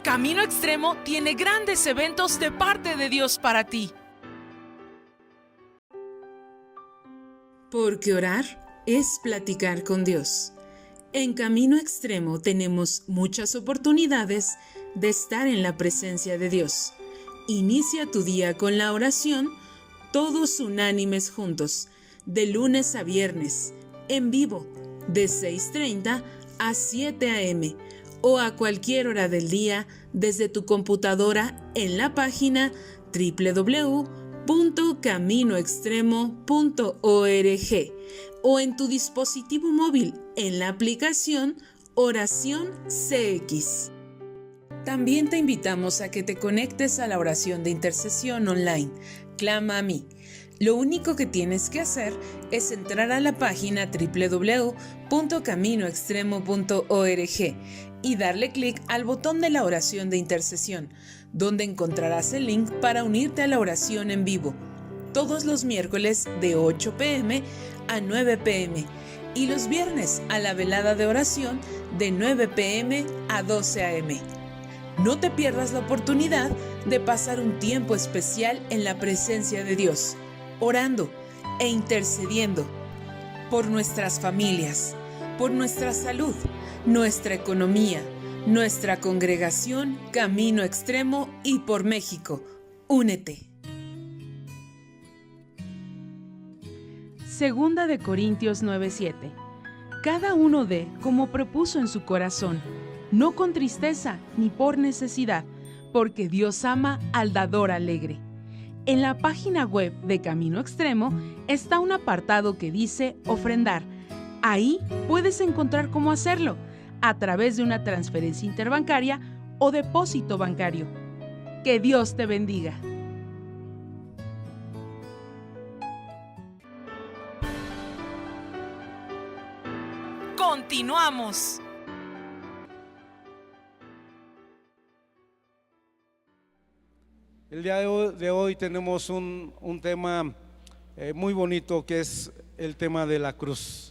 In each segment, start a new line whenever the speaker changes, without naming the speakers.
Camino Extremo tiene grandes eventos de parte de Dios para ti.
Porque orar es platicar con Dios. En Camino Extremo tenemos muchas oportunidades de estar en la presencia de Dios. Inicia tu día con la oración, todos unánimes juntos, de lunes a viernes, en vivo, de 6:30 a 7 a.m. o a cualquier hora del día desde tu computadora en la página www.caminoextremo.org o en tu dispositivo móvil en la aplicación Oración CX. También te invitamos a que te conectes a la oración de intercesión online, Clama a mí. Lo único que tienes que hacer es entrar a la página www.caminoextremo.org y darle clic al botón de la oración de intercesión, donde encontrarás el link para unirte a la oración en vivo, todos los miércoles de 8 p.m. a 9 p.m. y los viernes a la velada de oración de 9 p.m. a 12 a.m. No te pierdas la oportunidad de pasar un tiempo especial en la presencia de Dios, orando e intercediendo por nuestras familias, por nuestra salud, nuestra economía, nuestra congregación Camino Extremo y por México. Únete.
Segunda de Corintios 9:7. Cada uno dé como propuso en su corazón, no con tristeza ni por necesidad, porque Dios ama al dador alegre. En la página web de Camino Extremo está un apartado que dice ofrendar. Ahí puedes encontrar cómo hacerlo, a través de una transferencia interbancaria o depósito bancario. Que Dios te bendiga.
Continuamos.
El día de hoy tenemos un tema muy bonito, que es el tema de la cruz.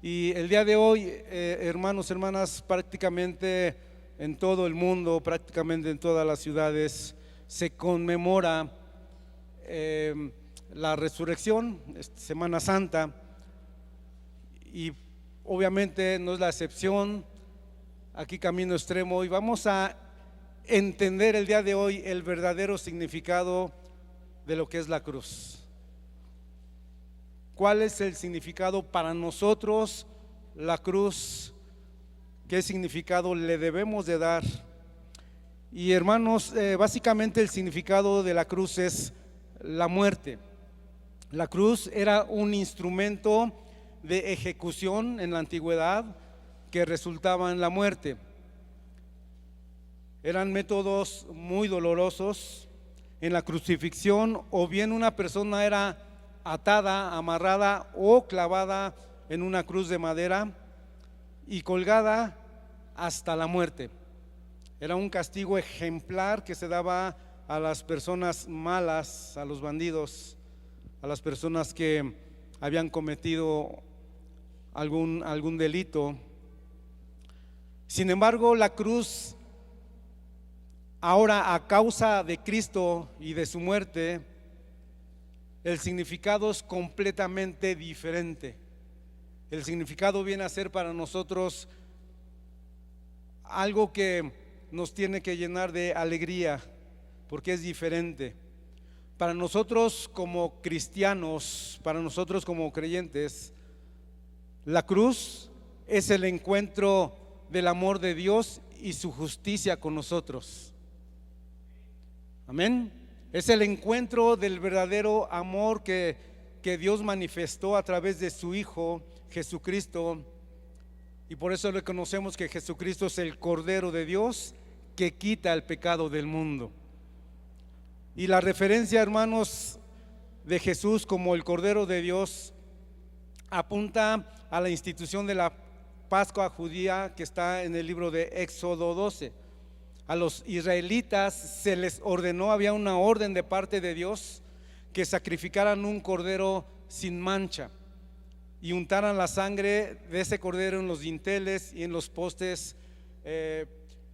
Y el día de hoy, hermanos, hermanas, prácticamente en todo el mundo, prácticamente en todas las ciudades, se conmemora la resurrección, Semana Santa, y obviamente no es la excepción. Aquí Camino Extremo, y vamos a entender el día de hoy el verdadero significado de lo que es la cruz. ¿Cuál es el significado para nosotros la cruz? ¿Qué significado le debemos de dar? Y hermanos, básicamente el significado de la cruz es la muerte. La cruz era un instrumento de ejecución en la antigüedad que resultaba en la muerte. Eran métodos muy dolorosos. En la crucifixión, o bien una persona era atada, amarrada o clavada en una cruz de madera y colgada hasta la muerte. Era un castigo ejemplar que se daba a las personas malas, a los bandidos, a las personas que habían cometido algún delito. Sin embargo, la cruz, ahora, a causa de Cristo y de su muerte, el significado es completamente diferente. El significado viene a ser para nosotros algo que nos tiene que llenar de alegría, porque es diferente. Para nosotros como cristianos, para nosotros como creyentes, la cruz es el encuentro del amor de Dios y su justicia con nosotros. Amén. Es el encuentro del verdadero amor que Dios manifestó a través de su Hijo Jesucristo, y por eso reconocemos que Jesucristo es el Cordero de Dios que quita el pecado del mundo. Y la referencia, hermanos, de Jesús como el Cordero de Dios apunta a la institución de la Pascua judía que está en el libro de Éxodo 12. A los israelitas se les ordenó, había una orden de parte de Dios, que sacrificaran un cordero sin mancha y untaran la sangre de ese cordero en los dinteles y en los postes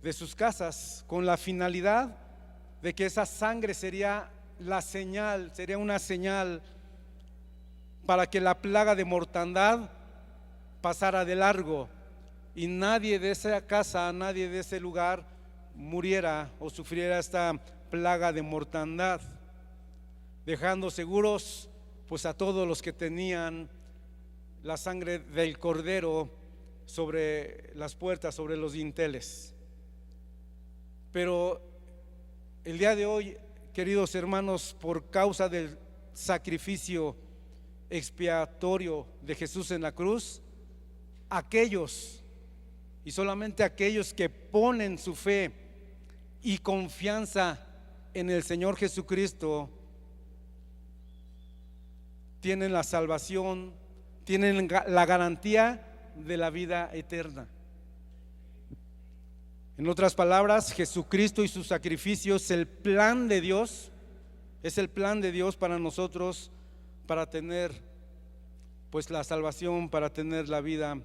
de sus casas con la finalidad de que esa sangre sería la señal, sería una señal para que la plaga de mortandad pasara de largo y nadie de esa casa, nadie de ese lugar muriera o sufriera esta plaga de mortandad, dejando seguros pues a todos los que tenían la sangre del cordero sobre las puertas, sobre los dinteles. Pero el día de hoy, queridos hermanos, por causa del sacrificio expiatorio de Jesús en la cruz, aquellos y solamente aquellos que ponen su fe y confianza en el Señor Jesucristo tienen la salvación, tienen la garantía de la vida eterna. En otras palabras, Jesucristo y su sacrificio es el plan de Dios, es el plan de Dios para nosotros, para tener pues la salvación, para tener la vida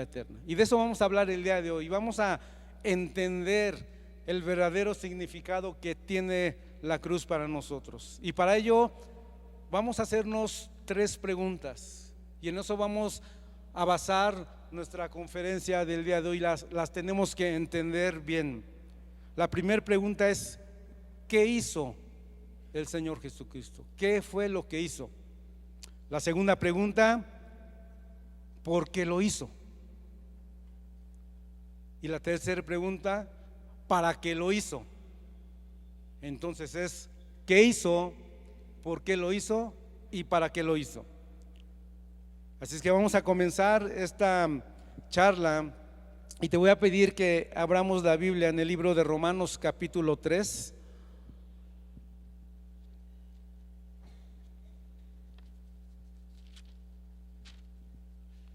eterna. Y de eso vamos a hablar el día de hoy. Vamos a entender el verdadero significado que tiene la cruz para nosotros. Y para ello vamos a hacernos 3 preguntas. Y en eso vamos a basar nuestra conferencia del día de hoy, las tenemos que entender bien. La primera pregunta es: ¿qué hizo el Señor Jesucristo? ¿Qué fue lo que hizo? La segunda pregunta: ¿por qué lo hizo? Y la tercera pregunta: ¿para qué lo hizo? Entonces es: ¿qué hizo? ¿Por qué lo hizo? ¿Y para qué lo hizo? Así es que vamos a comenzar esta charla y te voy a pedir que abramos la Biblia en el libro de Romanos capítulo 3.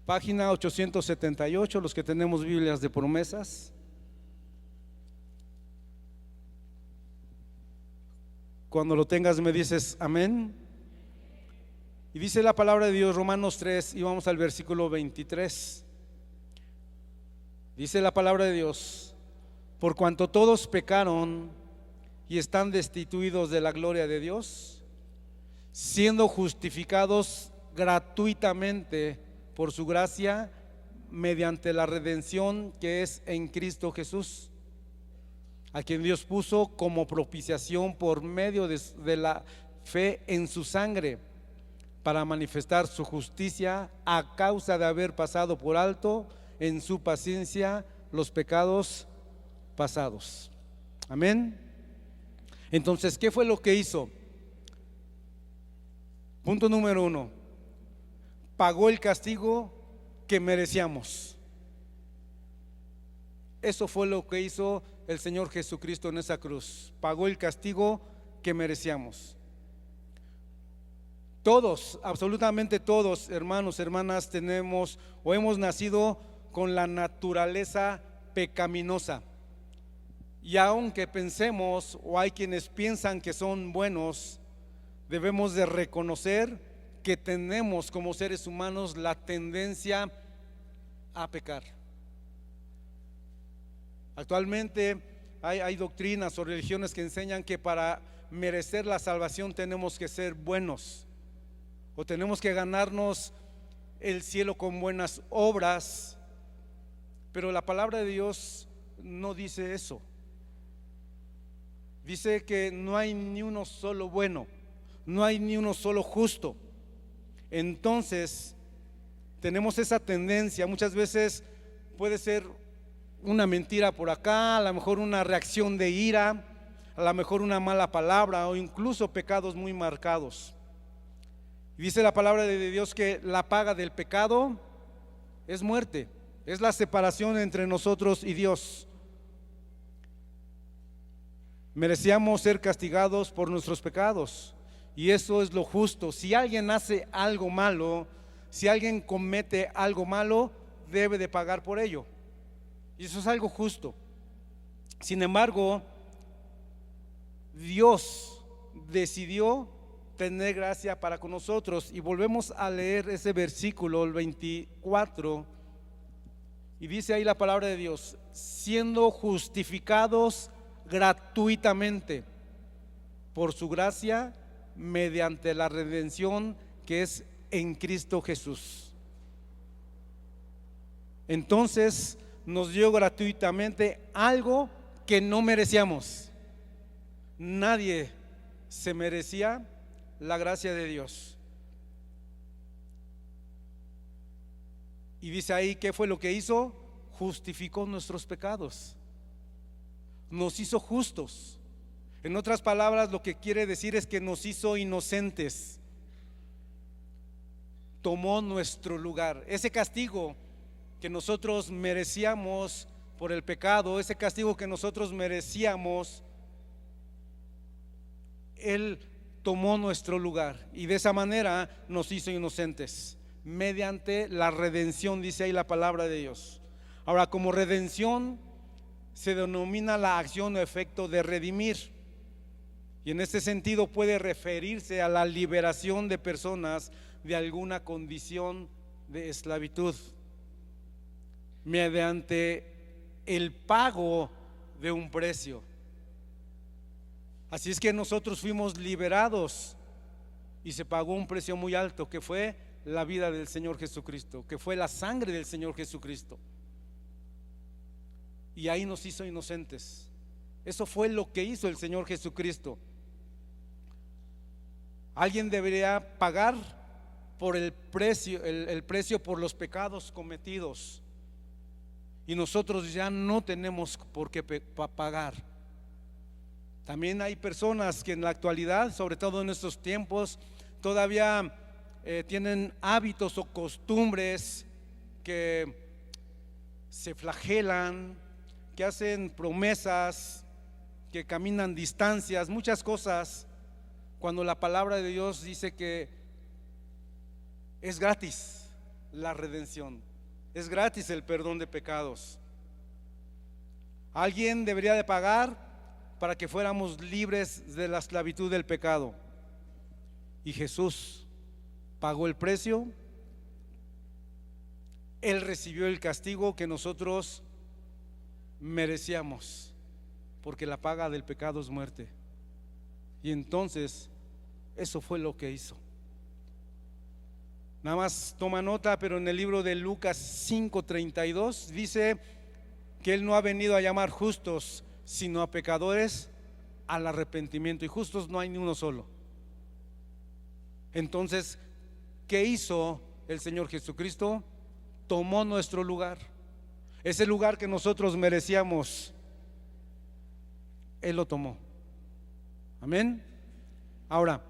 Página 878, los que tenemos Biblias de promesas. Cuando lo tengas me dices amén. Y dice la palabra de Dios, Romanos 3, y vamos al versículo 23. Dice la palabra de Dios: por cuanto todos pecaron y están destituidos de la gloria de Dios, siendo justificados gratuitamente por su gracia mediante la redención que es en Cristo Jesús, a quien Dios puso como propiciación por medio de la fe en su sangre, para manifestar su justicia a causa de haber pasado por alto en su paciencia los pecados pasados. Amén. Entonces, ¿qué fue lo que hizo? Punto número 1: pagó el castigo que merecíamos. Eso fue lo que hizo el Señor Jesucristo en esa cruz. Pagó el castigo que merecíamos. Todos, absolutamente todos, hermanos, hermanas, tenemos o hemos nacido con la naturaleza pecaminosa. Y aunque pensemos, o hay quienes piensan que son buenos, debemos de reconocer que tenemos como seres humanos la tendencia a pecar. Actualmente hay doctrinas o religiones que enseñan que para merecer la salvación tenemos que ser buenos, o tenemos que ganarnos el cielo con buenas obras, pero la palabra de Dios no dice eso. Dice que no hay ni uno solo bueno, no hay ni uno solo justo. Entonces tenemos esa tendencia, muchas veces puede ser una mentira por acá, a lo mejor una reacción de ira, a lo mejor una mala palabra o incluso pecados muy marcados. Dice la palabra de Dios que la paga del pecado es muerte, es la separación entre nosotros y Dios. Merecíamos ser castigados por nuestros pecados, y eso es lo justo. Si alguien hace algo malo, si alguien comete algo malo, debe de pagar por ello, y eso es algo justo. Sin embargo, Dios decidió tener gracia para con nosotros, y volvemos a leer ese versículo, el 24, Y dice ahí la palabra de Dios, siendo justificados gratuitamente por su gracia mediante la redención que es en Cristo Jesús. Entonces nos dio gratuitamente algo que no merecíamos. Nadie se merecía la gracia de Dios. Y dice ahí, ¿qué fue lo que hizo? Justificó nuestros pecados, nos hizo justos. En otras palabras, lo que quiere decir es que nos hizo inocentes. Tomó nuestro lugar. Ese castigo que nosotros merecíamos por el pecado, ese castigo que nosotros merecíamos, Él tomó nuestro lugar y de esa manera nos hizo inocentes mediante la redención, dice ahí la palabra de Dios. Ahora, como redención se denomina la acción o efecto de redimir, y en este sentido puede referirse a la liberación de personas de alguna condición de esclavitud mediante el pago de un precio. Así es que nosotros fuimos liberados y se pagó un precio muy alto, que fue la vida del Señor Jesucristo, que fue la sangre del Señor Jesucristo. Y ahí nos hizo inocentes. Eso fue lo que hizo el Señor Jesucristo. Alguien debería pagar por el precio por los pecados cometidos, y nosotros ya no tenemos por qué pagar. También hay personas que en la actualidad, sobre todo en estos tiempos, todavía tienen hábitos o costumbres que se flagelan, que hacen promesas, que caminan distancias, muchas cosas, cuando la palabra de Dios dice que es gratis la redención, es gratis el perdón de pecados. Alguien debería de pagar para que fuéramos libres de la esclavitud del pecado, y Jesús pagó el precio. Él recibió el castigo que nosotros merecíamos, porque la paga del pecado es muerte. Y entonces eso fue lo que hizo. Nada más toma nota, pero en el libro de Lucas 5:32 dice que Él no ha venido a llamar justos, sino a pecadores al arrepentimiento, y justos no hay ni uno solo. Entonces, ¿qué hizo el Señor Jesucristo? Tomó nuestro lugar, ese lugar que nosotros merecíamos, Él lo tomó. Amén. Ahora,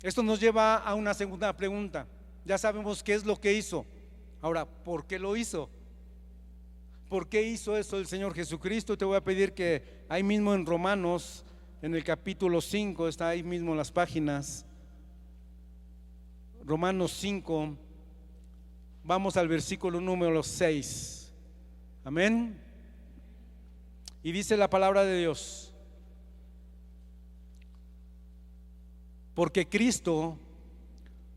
esto nos lleva a una segunda pregunta. Ya sabemos qué es lo que hizo. Ahora, ¿por qué lo hizo? ¿Por qué hizo eso el Señor Jesucristo? Te voy a pedir que ahí mismo en Romanos, en el capítulo 5, está ahí mismo en las páginas, Romanos 5, vamos al versículo número 6. Amén. Y dice la palabra de Dios: porque Cristo,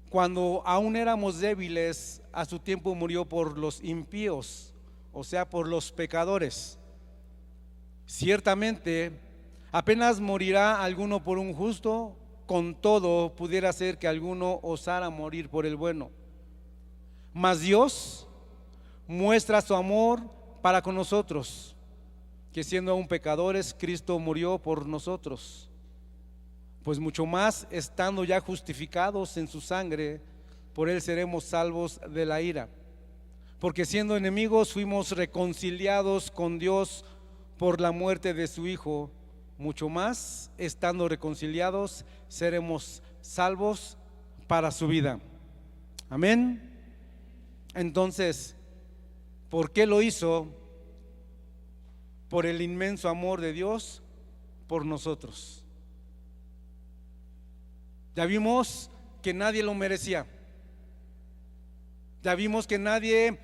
cuando aún éramos débiles, a su tiempo murió por los impíos, o sea, por los pecadores. Ciertamente, apenas morirá alguno por un justo, con todo pudiera ser que alguno osara morir por el bueno. Mas Dios muestra su amor para con nosotros, que siendo aún pecadores, Cristo murió por nosotros. Pues mucho más, estando ya justificados en su sangre, por Él seremos salvos de la ira. Porque siendo enemigos fuimos reconciliados con Dios por la muerte de su Hijo. Mucho más, estando reconciliados, seremos salvos para su vida. Amén. Entonces, ¿por qué lo hizo? Por el inmenso amor de Dios por nosotros. Ya vimos que nadie lo merecía. Ya vimos que nadie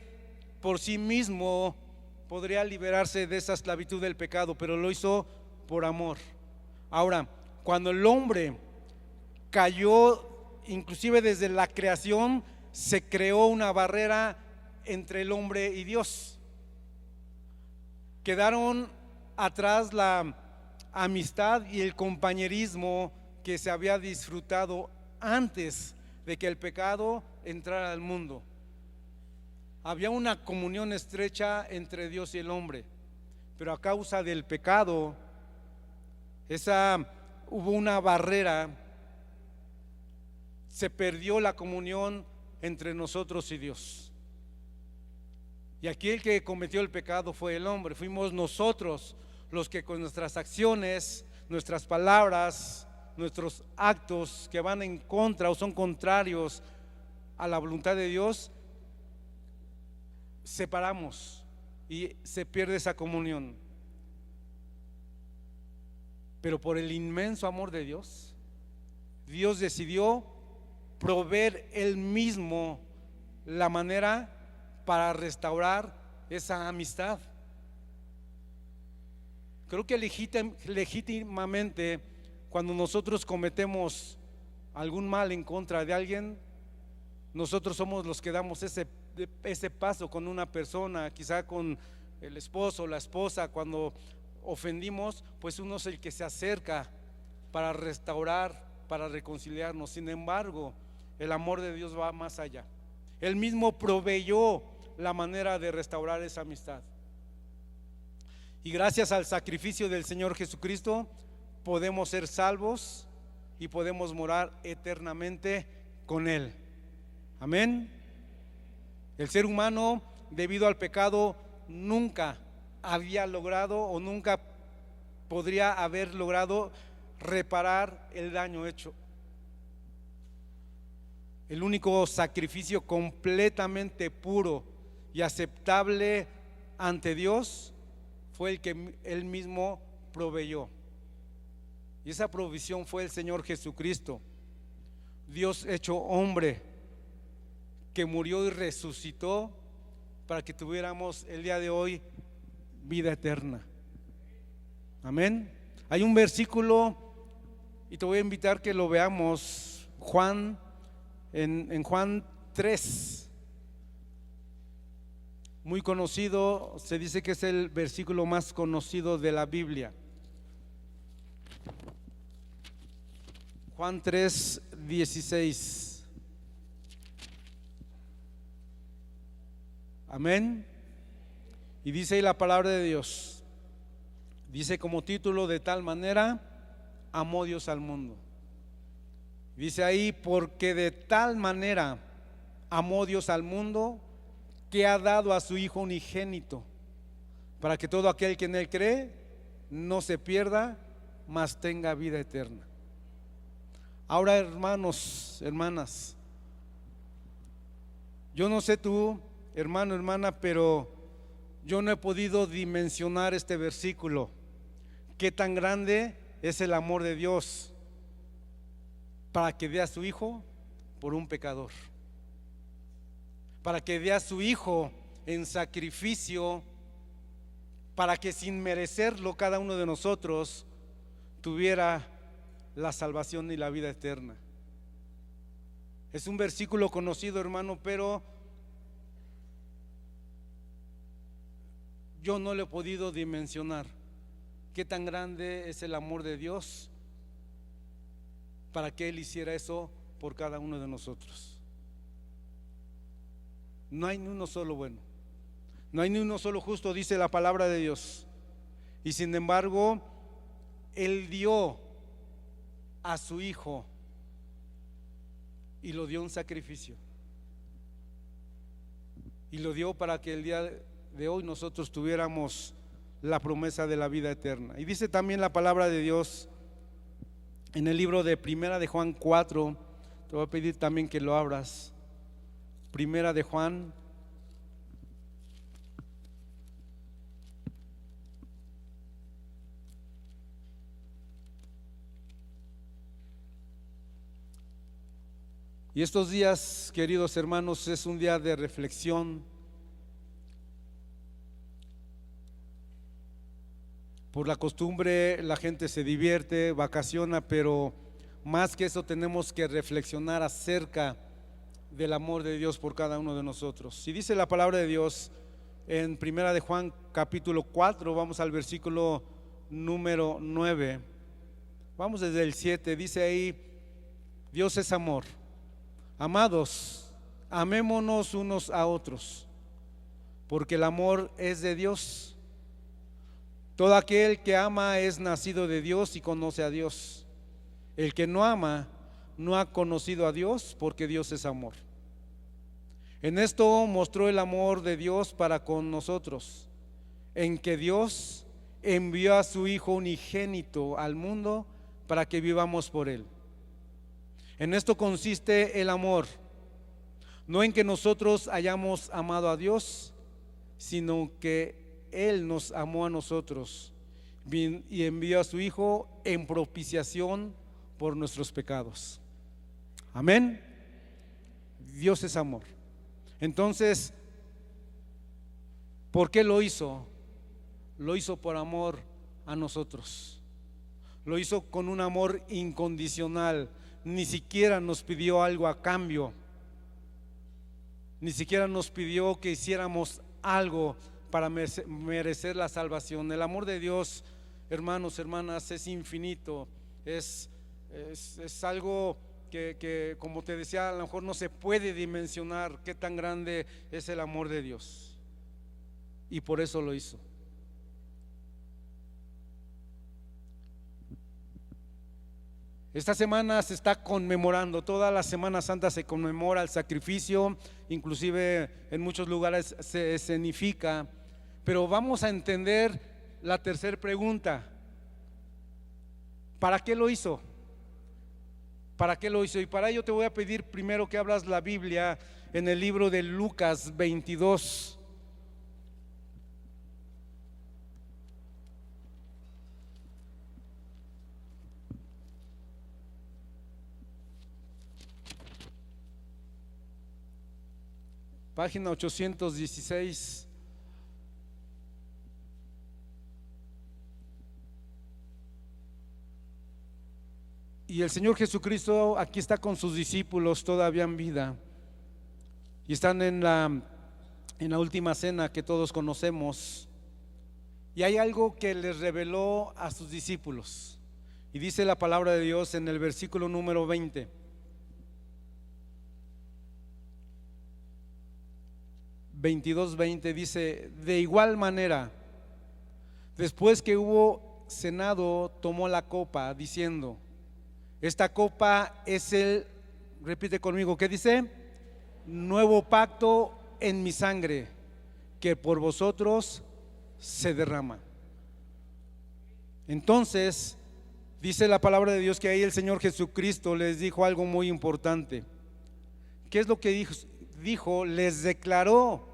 por sí mismo podría liberarse de esa esclavitud del pecado, pero lo hizo por amor. Ahora, cuando el hombre cayó, inclusive desde la creación, se creó una barrera entre el hombre y Dios. Quedaron atrás la amistad y el compañerismo que se había disfrutado antes de que el pecado entrara al mundo. Había una comunión estrecha entre Dios y el hombre, pero a causa del pecado, hubo una barrera, se perdió la comunión entre nosotros y Dios. Y aquí el que cometió el pecado fue el hombre. Fuimos nosotros los que con nuestras acciones, nuestras palabras, nuestros actos que van en contra o son contrarios a la voluntad de Dios, separamos y se pierde esa comunión. Pero por el inmenso amor de Dios, Dios decidió proveer Él mismo la manera para restaurar esa amistad. Creo que legítimamente, cuando nosotros cometemos algún mal en contra de alguien, nosotros somos los que damos ese paso con una persona, quizá con el esposo o la esposa. Cuando ofendimos, pues uno es el que se acerca para restaurar, para reconciliarnos. Sin embargo, el amor de Dios va más allá. Él mismo proveyó la manera de restaurar esa amistad. Y gracias al sacrificio del Señor Jesucristo podemos ser salvos y podemos morar eternamente con Él. Amén. El ser humano, debido al pecado, nunca había logrado o nunca podría haber logrado reparar el daño hecho. El único sacrificio completamente puro y aceptable ante Dios fue el que Él mismo proveyó. Y esa provisión fue el Señor Jesucristo, Dios hecho hombre, que murió y resucitó para que tuviéramos el día de hoy vida eterna. Amén. Hay un versículo y te voy a invitar que lo veamos, en Juan 3, muy conocido, se dice que es el versículo más conocido de la Biblia. Juan 3, 16. Amén. Y dice ahí la palabra de Dios, dice como título: de tal manera amó Dios al mundo. Dice ahí: porque de tal manera amó Dios al mundo, que ha dado a su Hijo unigénito, para que todo aquel que en Él cree no se pierda, mas tenga vida eterna. Ahora, hermanos, hermanas, yo no sé tú, hermano, hermana, pero yo no he podido dimensionar este versículo. Qué tan grande es el amor de Dios para que dé a su Hijo por un pecador, para que dé a su Hijo en sacrificio, para que sin merecerlo cada uno de nosotros tuviera la salvación y la vida eterna. Es un versículo conocido, hermano, pero yo no lo he podido dimensionar. Qué tan grande es el amor de Dios para que Él hiciera eso por cada uno de nosotros. No hay ni uno solo bueno, no hay ni uno solo justo, dice la palabra de Dios. Y sin embargo, Él dio a su Hijo y lo dio en sacrificio, y lo dio para que el día de hoy nosotros tuviéramos la promesa de la vida eterna. Y dice también la palabra de Dios en el libro de Primera de Juan 4, te voy a pedir también que lo abras. Primera de Juan, y estos días, queridos hermanos, es un día de reflexión. Por la costumbre la gente se divierte, vacaciona, pero más que eso tenemos que reflexionar acerca del amor de Dios por cada uno de nosotros. Si dice la palabra de Dios en Primera de Juan capítulo 4, vamos al versículo número 9, vamos desde el 7, dice ahí: Dios es amor. Amados, amémonos unos a otros, porque el amor es de Dios. Todo aquel que ama es nacido de Dios y conoce a Dios. El que no ama no ha conocido a Dios, porque Dios es amor. En esto mostró el amor de Dios para con nosotros, en que Dios envió a su Hijo unigénito al mundo para que vivamos por Él. En esto consiste el amor, no en que nosotros hayamos amado a Dios, sino que Él nos amó a nosotros y envió a su Hijo en propiciación por nuestros pecados. Amén. Dios es amor. Entonces, ¿por qué lo hizo? Lo hizo por amor a nosotros. Lo hizo con un amor incondicional. Ni siquiera nos pidió algo a cambio. Ni siquiera nos pidió que hiciéramos algo para merecer la salvación. El amor de Dios, hermanos, hermanas, es infinito. Es algo que, como te decía, a lo mejor no se puede dimensionar qué tan grande es el amor de Dios. Y por eso lo hizo. Esta semana se está conmemorando, toda la Semana Santa se conmemora el sacrificio, inclusive en muchos lugares se escenifica, pero vamos a entender la tercera pregunta: ¿para qué lo hizo? ¿Para qué lo hizo? Y para ello te voy a pedir primero que abras la Biblia en el libro de Lucas 22. Página 816. Y el Señor Jesucristo aquí está con sus discípulos todavía en vida, y están en la última cena que todos conocemos, y hay algo que les reveló a sus discípulos, y dice la palabra de Dios en el versículo número 20: 22:20 dice: de igual manera, después que hubo cenado, tomó la copa, diciendo: esta copa es el, repite conmigo, ¿qué dice? Nuevo pacto en mi sangre, que por vosotros se derrama. Entonces, dice la palabra de Dios que ahí el Señor Jesucristo les dijo algo muy importante. ¿Qué es lo que dijo? Les declaró,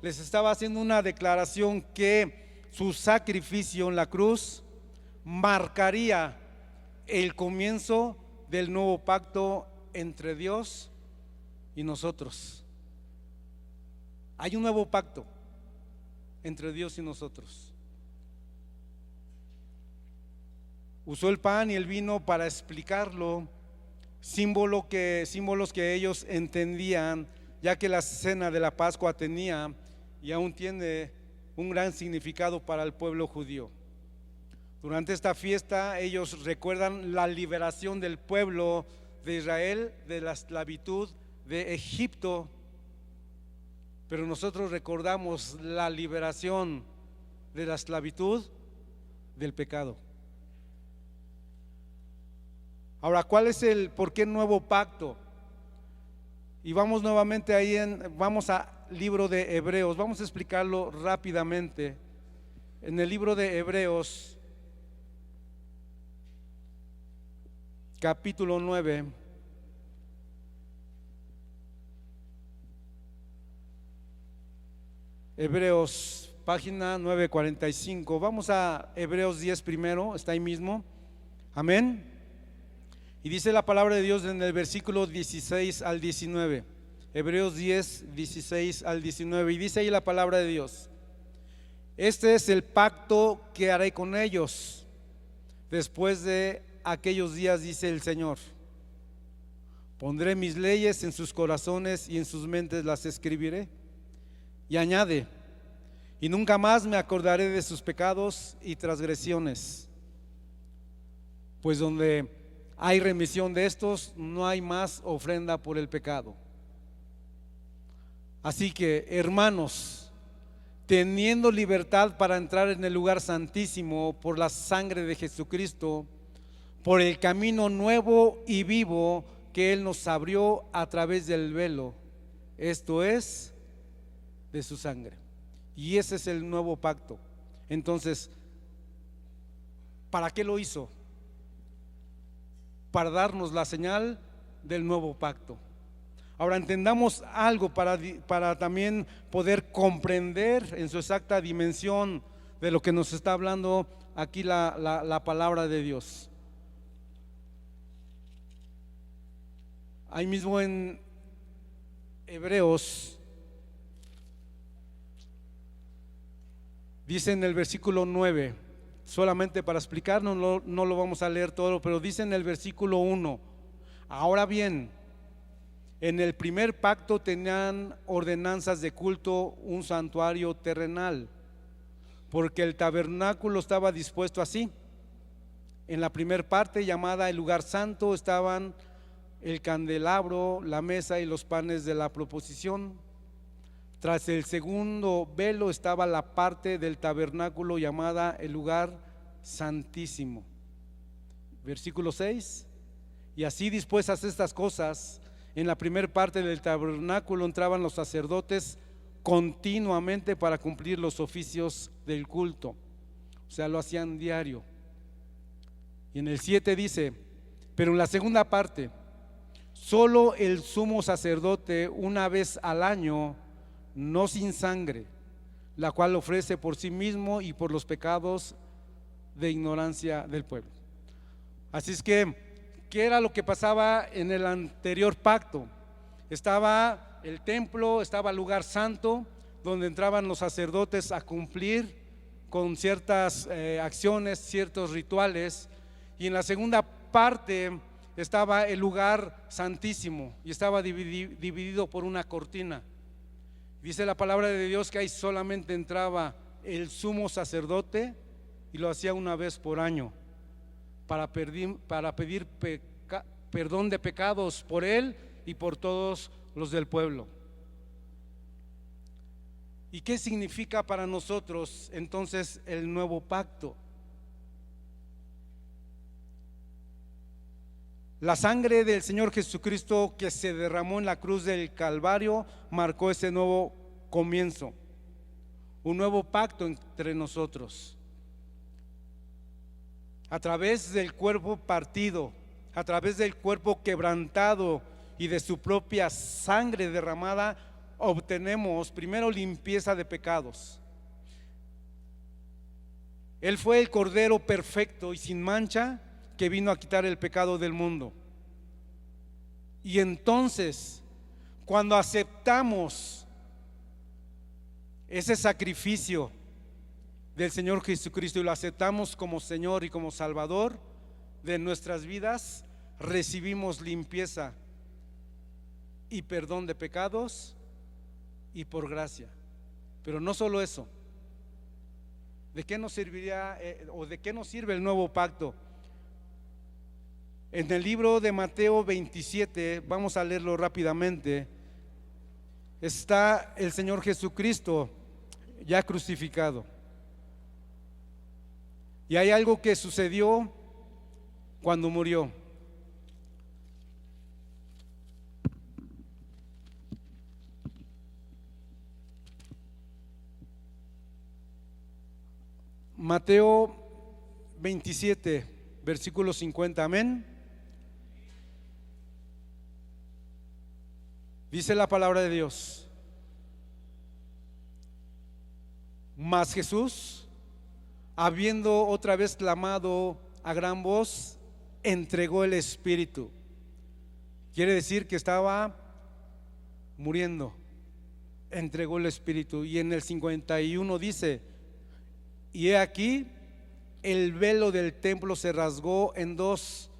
les estaba haciendo una declaración que su sacrificio en la cruz marcaría el comienzo del nuevo pacto entre Dios y nosotros. Hay un nuevo pacto entre Dios y nosotros. Usó el pan y el vino para explicarlo, símbolos que ellos entendían, ya que la cena de la Pascua tenía y aún tiene un gran significado para el pueblo judío. Durante esta fiesta ellos recuerdan la liberación del pueblo de Israel de la esclavitud de Egipto, pero nosotros recordamos la liberación de la esclavitud del pecado. Ahora, ¿cuál es el por qué nuevo pacto? Y vamos nuevamente ahí vamos al libro de Hebreos, vamos a explicarlo rápidamente. En el libro de Hebreos capítulo 9, Hebreos, página 945. Vamos a Hebreos 10 primero, está ahí mismo. Amén. Y dice la palabra de Dios en el versículo 16 al 19. Hebreos 10, 16 al 19. Y dice ahí la palabra de Dios: este es el pacto que haré con ellos después de aquellos días, dice el Señor. Pondré mis leyes en sus corazones y en sus mentes las escribiré. Y añade, y nunca más me acordaré de sus pecados y transgresiones, pues donde hay remisión de estos, no hay más ofrenda por el pecado. Así que, hermanos, teniendo libertad para entrar en el lugar santísimo por la sangre de Jesucristo, por el camino nuevo y vivo que Él nos abrió a través del velo, esto es, de su sangre. Y ese es el nuevo pacto. Entonces, ¿para qué lo hizo? Para darnos la señal del nuevo pacto. Ahora entendamos algo para también poder comprender en su exacta dimensión de lo que nos está hablando aquí la palabra de Dios. Ahí mismo en Hebreos dice en el versículo 9, solamente para explicarnos, no lo vamos a leer todo, pero dice en el versículo 1, ahora bien, en el primer pacto tenían ordenanzas de culto, un santuario terrenal, porque el tabernáculo estaba dispuesto así. En la primer parte, llamada el lugar santo, estaban el candelabro, la mesa y los panes de la proposición. Tras el segundo velo estaba la parte del tabernáculo llamada el lugar santísimo. Versículo 6. Y así dispuestas estas cosas, en la primera parte del tabernáculo entraban los sacerdotes continuamente para cumplir los oficios del culto, o sea, lo hacían diario. Y en el 7 dice, pero en la segunda parte, solo el sumo sacerdote una vez al año, no sin sangre, la cual ofrece por sí mismo y por los pecados de ignorancia del pueblo. Así es que, ¿qué era lo que pasaba en el anterior pacto? Estaba el templo, estaba el lugar santo, donde entraban los sacerdotes a cumplir con ciertas acciones, ciertos rituales. Y en la segunda parte estaba el lugar santísimo y estaba dividido por una cortina. Dice la palabra de Dios que ahí solamente entraba el sumo sacerdote y lo hacía una vez por año para pedir perdón de pecados por él y por todos los del pueblo. ¿Y qué significa para nosotros entonces el nuevo pacto? La sangre del Señor Jesucristo que se derramó en la cruz del Calvario marcó ese nuevo comienzo, un nuevo pacto entre nosotros. A través del cuerpo partido, a través del cuerpo quebrantado y de su propia sangre derramada, obtenemos primero limpieza de pecados. Él fue el Cordero perfecto y sin mancha que vino a quitar el pecado del mundo. Y entonces, cuando aceptamos ese sacrificio del Señor Jesucristo y lo aceptamos como Señor y como Salvador de nuestras vidas, recibimos limpieza y perdón de pecados y por gracia. Pero no solo eso. ¿De qué nos serviría o de qué nos sirve el nuevo pacto? En el libro de Mateo 27, vamos a leerlo rápidamente, está el Señor Jesucristo ya crucificado. Y hay algo que sucedió cuando murió. Mateo 27, versículo 50, amén. Dice la palabra de Dios: mas Jesús, habiendo otra vez clamado a gran voz, entregó el espíritu. Quiere decir que estaba muriendo, entregó el espíritu. Y en el 51 dice: y he aquí, el velo del templo se rasgó en dos,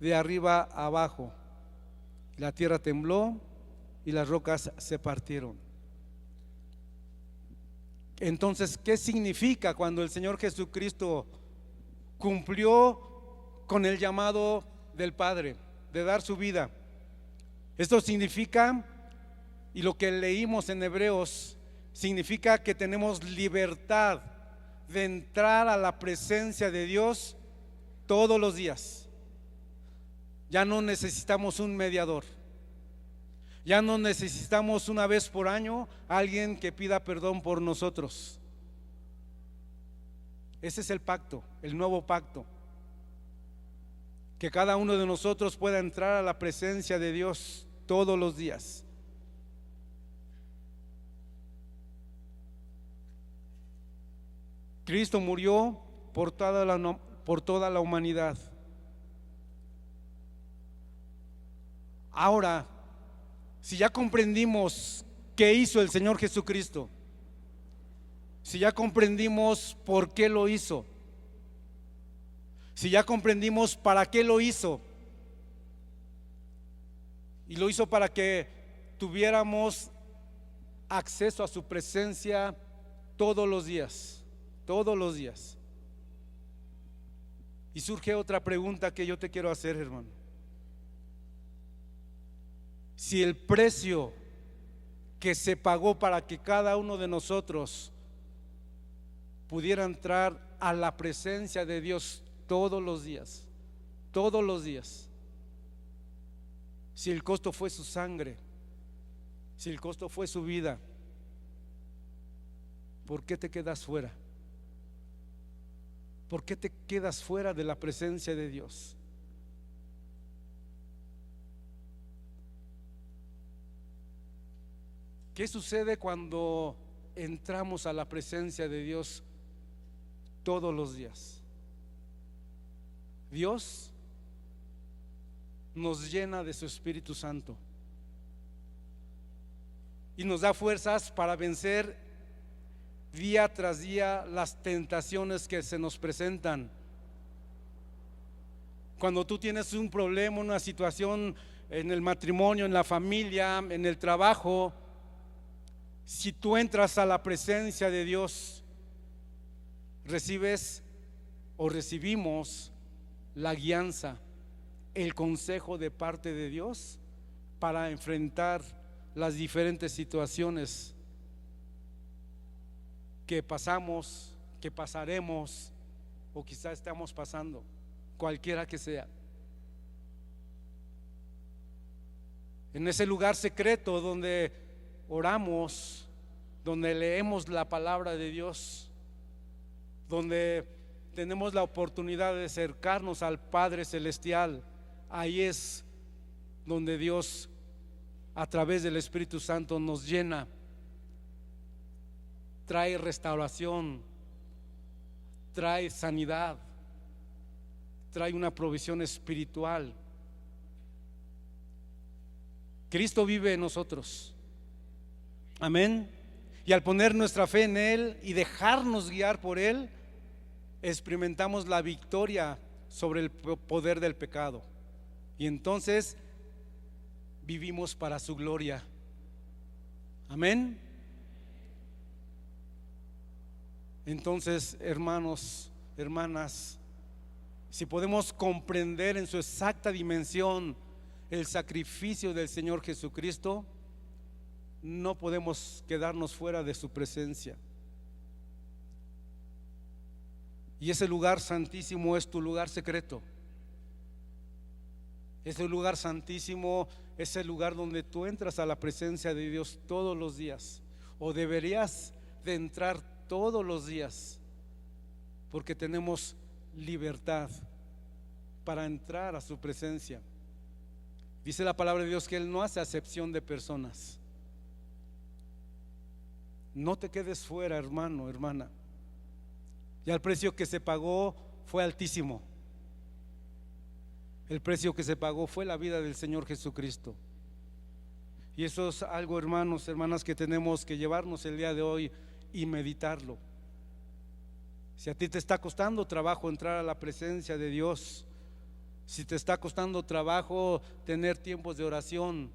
de arriba a abajo. la tierra tembló y las rocas se partieron. Entonces, ¿qué significa cuando el Señor Jesucristo cumplió con el llamado del Padre de dar su vida? Esto significa, y lo que leímos en Hebreos, significa que tenemos libertad de entrar a la presencia de Dios todos los días. Ya no necesitamos un mediador. Ya no necesitamos una vez por año alguien que pida perdón por nosotros. Ese es el pacto, el nuevo pacto. Que cada uno de nosotros pueda entrar a la presencia de Dios todos los días. Cristo murió por toda la humanidad. Ahora, si ya comprendimos qué hizo el Señor Jesucristo, si ya comprendimos por qué lo hizo, si ya comprendimos para qué lo hizo, y lo hizo para que tuviéramos acceso a su presencia todos los días, todos los días. Y surge otra pregunta que yo te quiero hacer, hermano. Si el precio que se pagó para que cada uno de nosotros pudiera entrar a la presencia de Dios todos los días, si el costo fue su sangre, si el costo fue su vida, ¿por qué te quedas fuera? ¿Por qué te quedas fuera de la presencia de Dios? ¿Qué sucede cuando entramos a la presencia de Dios todos los días? Dios nos llena de su Espíritu Santo y nos da fuerzas para vencer día tras día las tentaciones que se nos presentan. Cuando tú tienes un problema, una situación en el matrimonio, en la familia, en el trabajo, si tú entras a la presencia de Dios, recibes o recibimos la guianza, el consejo de parte de Dios para enfrentar las diferentes situaciones que pasamos, que pasaremos o quizá estamos pasando, cualquiera que sea. En ese lugar secreto donde oramos, donde leemos la palabra de Dios, donde tenemos la oportunidad de acercarnos al Padre Celestial, ahí es donde Dios a través del Espíritu Santo nos llena, trae restauración, trae sanidad, trae una provisión espiritual. Cristo vive en nosotros. Amén. Y al poner nuestra fe en Él y dejarnos guiar por Él, experimentamos la victoria sobre el poder del pecado. Y entonces vivimos para su gloria. Amén. Entonces, hermanos, hermanas, si podemos comprender en su exacta dimensión el sacrificio del Señor Jesucristo, no podemos quedarnos fuera de su presencia. Y ese lugar santísimo es tu lugar secreto. Ese lugar santísimo es el lugar donde tú entras a la presencia de Dios todos los días, o deberías de entrar todos los días, porque tenemos libertad para entrar a su presencia. Dice la palabra de Dios que Él no hace acepción de personas. No te quedes fuera, hermano, hermana. Ya el precio que se pagó fue altísimo. El precio que se pagó fue la vida del Señor Jesucristo. Y eso es algo, hermanos, hermanas, que tenemos que llevarnos el día de hoy y meditarlo. Si a ti te está costando trabajo entrar a la presencia de Dios, Si te está costando trabajo tener tiempos de oración,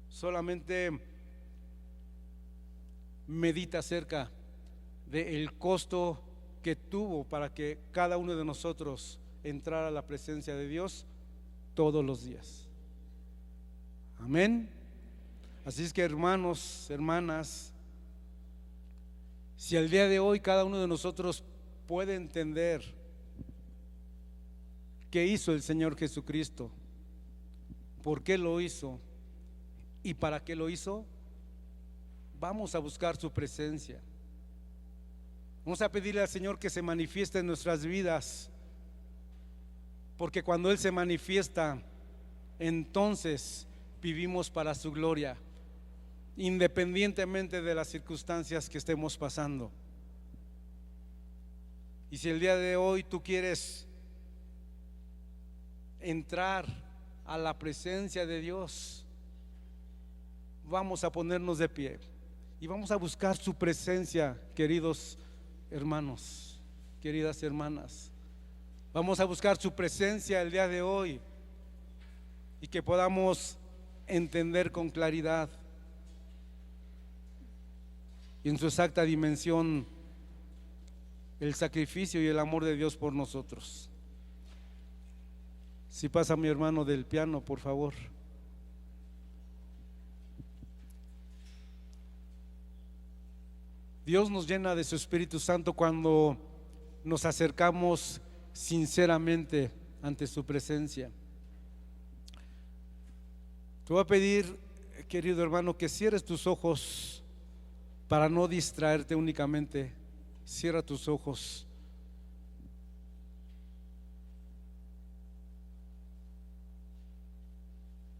solamente medita acerca del costo que tuvo para que cada uno de nosotros entrara a la presencia de Dios todos los días. Amén. Así es que, hermanos, hermanas, si el día de hoy cada uno de nosotros puede entender qué hizo el Señor Jesucristo, por qué lo hizo y para qué lo hizo, vamos a buscar su presencia. Vamos a pedirle al Señor que se manifieste en nuestras vidas, porque cuando Él se manifiesta, entonces vivimos para su gloria, independientemente de las circunstancias que estemos pasando. Y si el día de hoy tú quieres entrar a la presencia de Dios, vamos a ponernos de pie y vamos a buscar su presencia, queridos hermanos, queridas hermanas. Vamos a buscar su presencia el día de hoy y que podamos entender con claridad y en su exacta dimensión el sacrificio y el amor de Dios por nosotros. Si pasa mi hermano del piano, por favor. Dios nos llena de su Espíritu Santo cuando nos acercamos sinceramente ante su presencia. Te voy a pedir, querido hermano, que cierres tus ojos para no distraerte únicamente. Cierra tus ojos.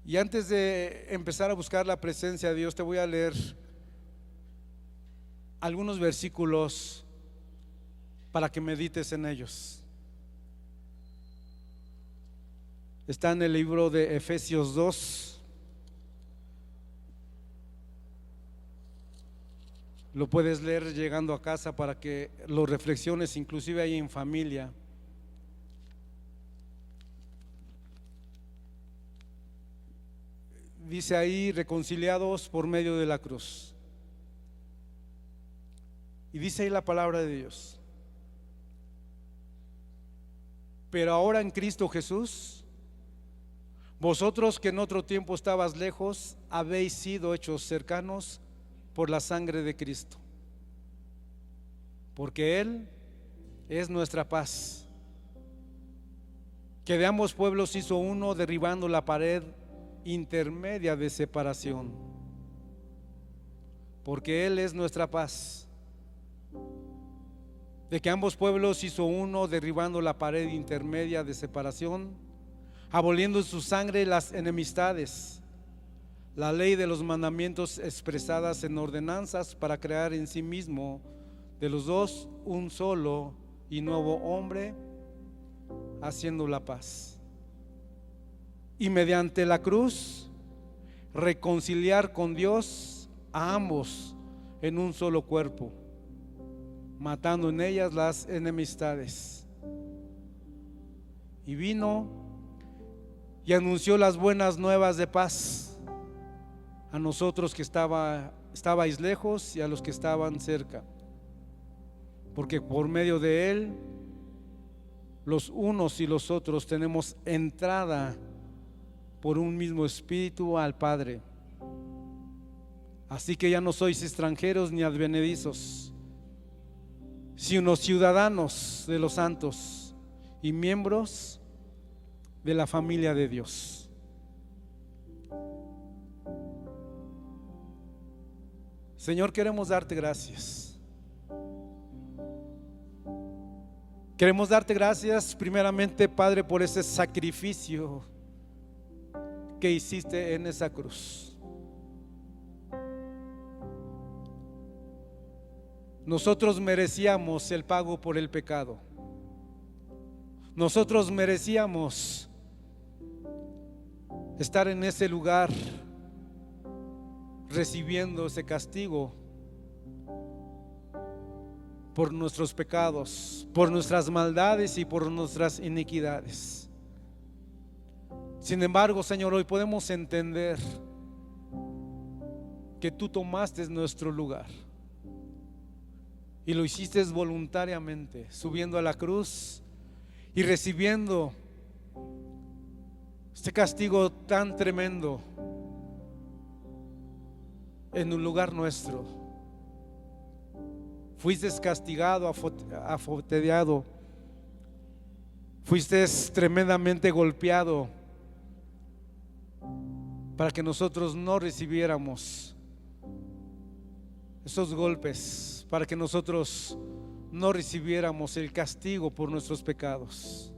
Y antes de empezar a buscar la presencia de Dios, te voy a leer algunos versículos para que medites en ellos. Está en el libro de Efesios 2. Lo puedes leer llegando a casa para que lo reflexiones, inclusive ahí en familia. Dice ahí: reconciliados por medio de la cruz. Y dice ahí la palabra de Dios: pero ahora en Cristo Jesús, vosotros que en otro tiempo estabas lejos, habéis sido hechos cercanos por la sangre de Cristo, porque Él es nuestra paz, que de ambos pueblos hizo uno, derribando la pared intermedia de separación. Porque Él es nuestra paz, de que ambos pueblos hizo uno, derribando la pared intermedia de separación, aboliendo en su sangre las enemistades, la ley de los mandamientos expresadas en ordenanzas, para crear en sí mismo de los dos un solo y nuevo hombre, haciendo la paz, y mediante la cruz reconciliar con Dios a ambos en un solo cuerpo, matando en ellas las enemistades. Y vino y anunció las buenas nuevas de paz a nosotros que estabais lejos y a los que estaban cerca, porque por medio de Él los unos y los otros tenemos entrada por un mismo Espíritu al Padre. Así que ya no sois extranjeros ni advenedizos, sino ciudadanos de los santos y miembros de la familia de Dios. Señor, queremos darte gracias. Queremos darte gracias primeramente, Padre, por ese sacrificio que hiciste en esa cruz. Nosotros merecíamos el pago por el pecado. Nosotros merecíamos estar en ese lugar recibiendo ese castigo por nuestros pecados, por nuestras maldades y por nuestras iniquidades. Sin embargo, Señor, hoy podemos entender que tú tomaste nuestro lugar y lo hiciste voluntariamente, subiendo a la cruz y recibiendo este castigo tan tremendo en un lugar nuestro. Fuiste castigado, afoteado, fuiste tremendamente golpeado para que nosotros no recibiéramos esos golpes, para que nosotros no recibiéramos el castigo por nuestros pecados.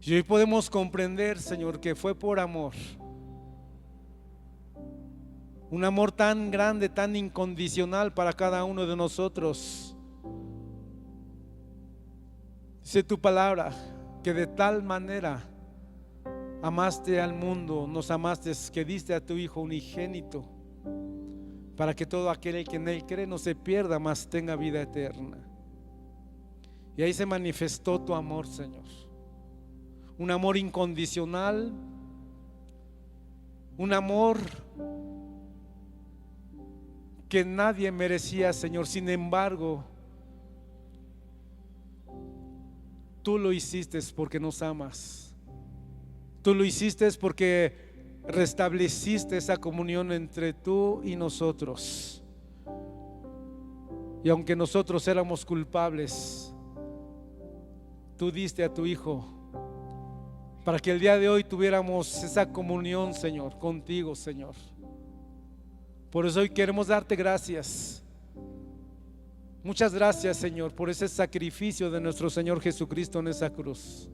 Y hoy podemos comprender, Señor, que fue por amor, un amor tan grande, tan incondicional para cada uno de nosotros. Dice tu palabra que de tal manera amaste al mundo, nos amaste, que diste a tu Hijo unigénito, para que todo aquel que en Él cree no se pierda, mas tenga vida eterna. Y ahí se manifestó tu amor, Señor. Un amor incondicional, un amor que nadie merecía, Señor. Sin embargo, tú lo hiciste porque nos amas. Tú lo hiciste porque restableciste esa comunión entre tú y nosotros. Y aunque nosotros éramos culpables, tú diste a tu Hijo para que el día de hoy tuviéramos esa comunión, Señor, contigo, Señor. Por eso hoy queremos darte gracias. Muchas gracias, Señor, por ese sacrificio de nuestro Señor Jesucristo en esa cruz.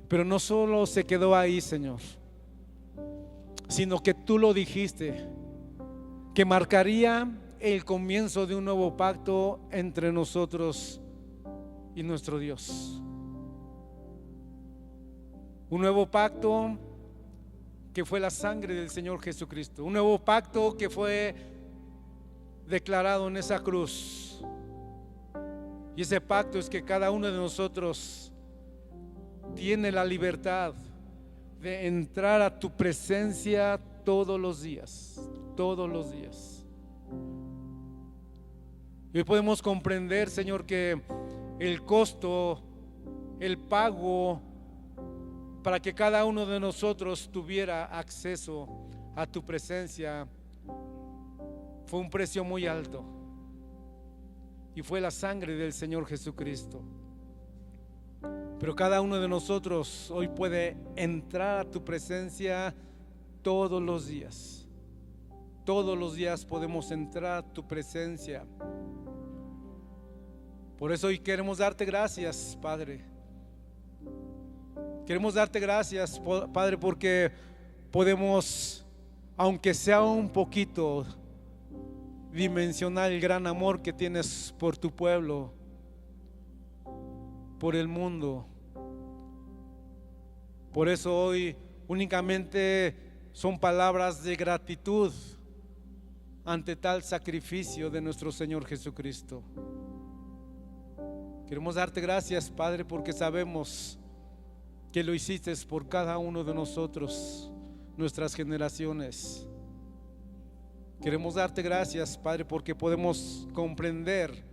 Pero no solo se quedó ahí, Señor, sino que tú lo dijiste, que marcaría el comienzo de un nuevo pacto entre nosotros y nuestro Dios. Un nuevo pacto que fue la sangre del Señor Jesucristo. Un nuevo pacto que fue declarado en esa cruz. Y ese pacto es que cada uno de nosotros tiene la libertad de entrar a tu presencia todos los días, todos los días. Y hoy podemos comprender, Señor, que el costo, el pago para que cada uno de nosotros tuviera acceso a tu presencia fue un precio muy alto, y fue la sangre del Señor Jesucristo. Pero cada uno de nosotros hoy puede entrar a tu presencia todos los días. Todos los días podemos entrar a tu presencia. Por eso hoy queremos darte gracias, Padre. Queremos darte gracias, Padre, porque podemos, aunque sea un poquito, dimensionar el gran amor que tienes por tu pueblo, por el mundo. Por eso hoy únicamente son palabras de gratitud ante tal sacrificio de nuestro Señor Jesucristo. Queremos darte gracias, Padre, porque sabemos que lo hiciste por cada uno de nosotros, nuestras generaciones. Queremos darte gracias, Padre, porque podemos comprender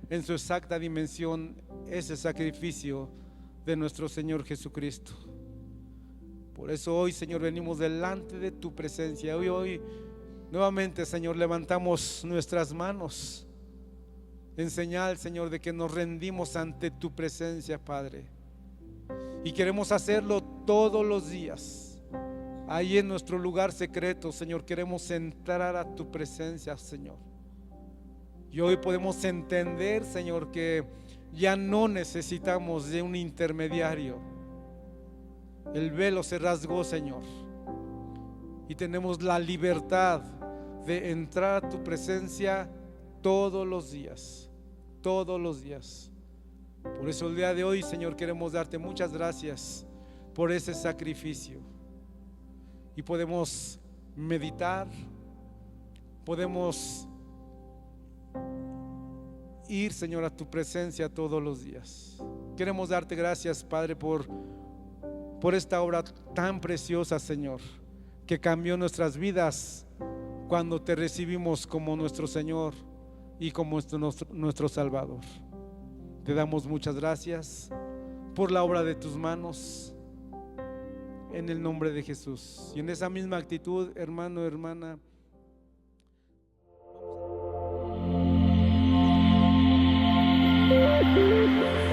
en su exacta dimensión ese sacrificio de nuestro Señor Jesucristo. Por eso hoy, Señor, venimos delante de tu presencia. Hoy nuevamente, Señor, levantamos nuestras manos en señal, Señor, de que nos rendimos ante tu presencia, Padre. Y queremos hacerlo todos los días. Ahí en nuestro lugar secreto, Señor, queremos entrar a tu presencia, Señor. Y hoy podemos entender, Señor, que ya no necesitamos de un intermediario. El velo se rasgó, Señor, y tenemos la libertad de entrar a tu presencia todos los días, todos los días. Por eso el día de hoy, Señor, queremos darte muchas gracias por ese sacrificio. Y podemos meditar, podemos ir, Señor, a tu presencia todos los días. Queremos darte gracias, Padre, por por esta obra tan preciosa, Señor, que cambió nuestras vidas cuando te recibimos como nuestro Señor y como nuestro Salvador. Te damos muchas gracias por la obra de tus manos, en el nombre de Jesús. Y en esa misma actitud, hermano, hermana, vamos a...